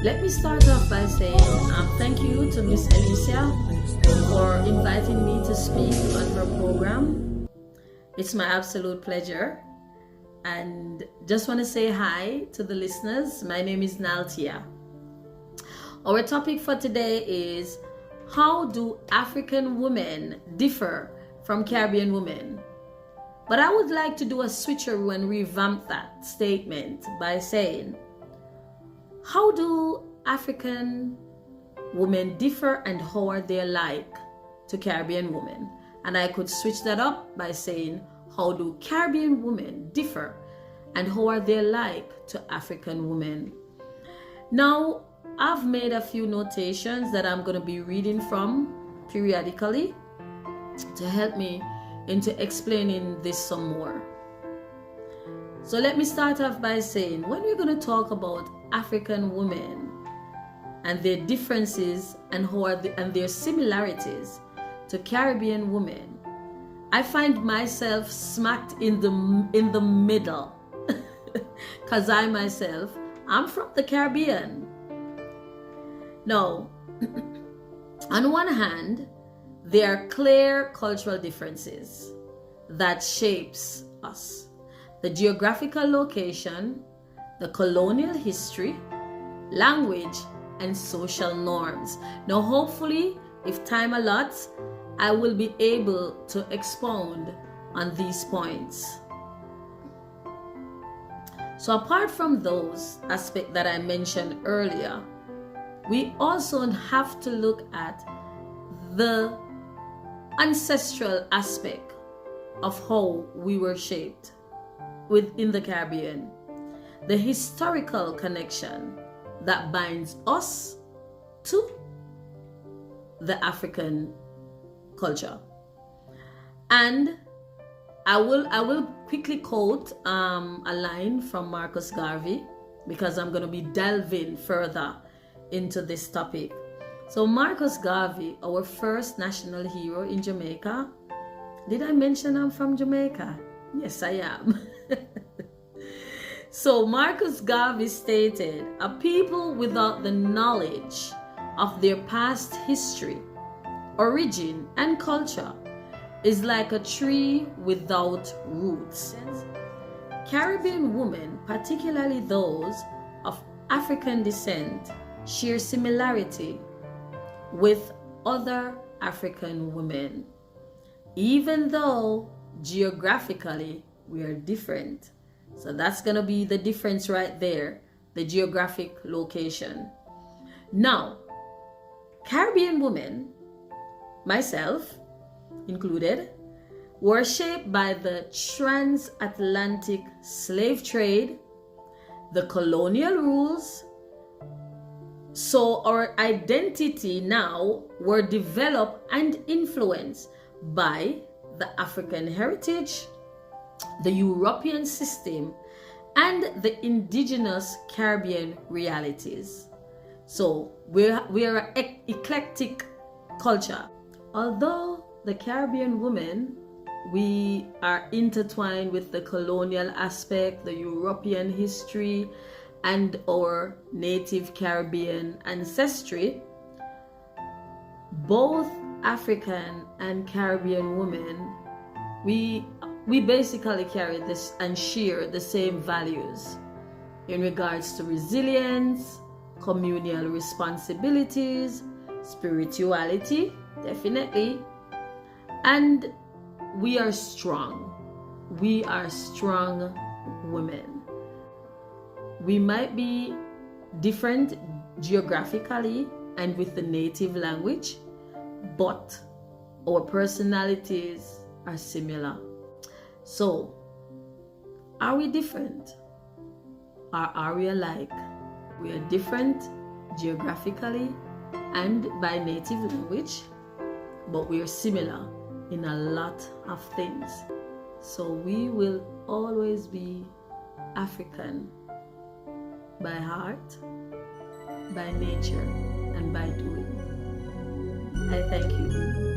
Let me start off by saying thank you to Miss Alicia for inviting me to speak on her program. It's my absolute pleasure. And just want to say hi to the listeners. My name is Naltia. Our topic for today is, how do African women differ from Caribbean women? But I would like to do a switcheroo and revamp that statement by saying, how do African women differ and how are they alike to Caribbean women? And I could switch that up by saying, how do Caribbean women differ and how are they alike to African women? Now, I've made a few notations that I'm going to be reading from periodically to help me into explaining this some more. So let me start off by saying, when we're going to talk about African women and their differences and their similarities to Caribbean women, I find myself smacked in the middle because I'm from the Caribbean. Now, on one hand, there are clear cultural differences that shapes us. The geographical location, the colonial history, language, and social norms. Now, hopefully, if time allots, I will be able to expound on these points. So apart from those aspects that I mentioned earlier, we also have to look at the ancestral aspect of how we were shaped within the Caribbean, the historical connection that binds us to the African culture. And I will quickly quote a line from Marcus Garvey, because I'm going to be delving further into this topic. So Marcus Garvey, our first national hero in Jamaica. Did I mention I'm from Jamaica? Yes, I am. So Marcus Garvey stated, a people without the knowledge of their past history, origin, and culture is like a tree without roots. Caribbean women, particularly those of African descent, share similarity with other African women, even though geographically we are different. So that's going to be the difference right there, the geographic location. Now, Caribbean women, myself included, were shaped by the transatlantic slave trade, the colonial rules. So our identity now were developed and influenced by the African heritage, the European system, and the indigenous Caribbean realities. So we are an eclectic culture. Although the Caribbean women, we are intertwined with the colonial aspect, the European history, and our native Caribbean ancestry, both African and Caribbean women, we basically carry this and share the same values in regards to resilience, communal responsibilities, spirituality, definitely, and we are strong. We are strong women. We might be different geographically and with the native language, but our personalities are similar. So, are we different? Or are we alike? We are different geographically and by native language, but we are similar in a lot of things. So we will always be African by heart, by nature, and by doing. I thank you.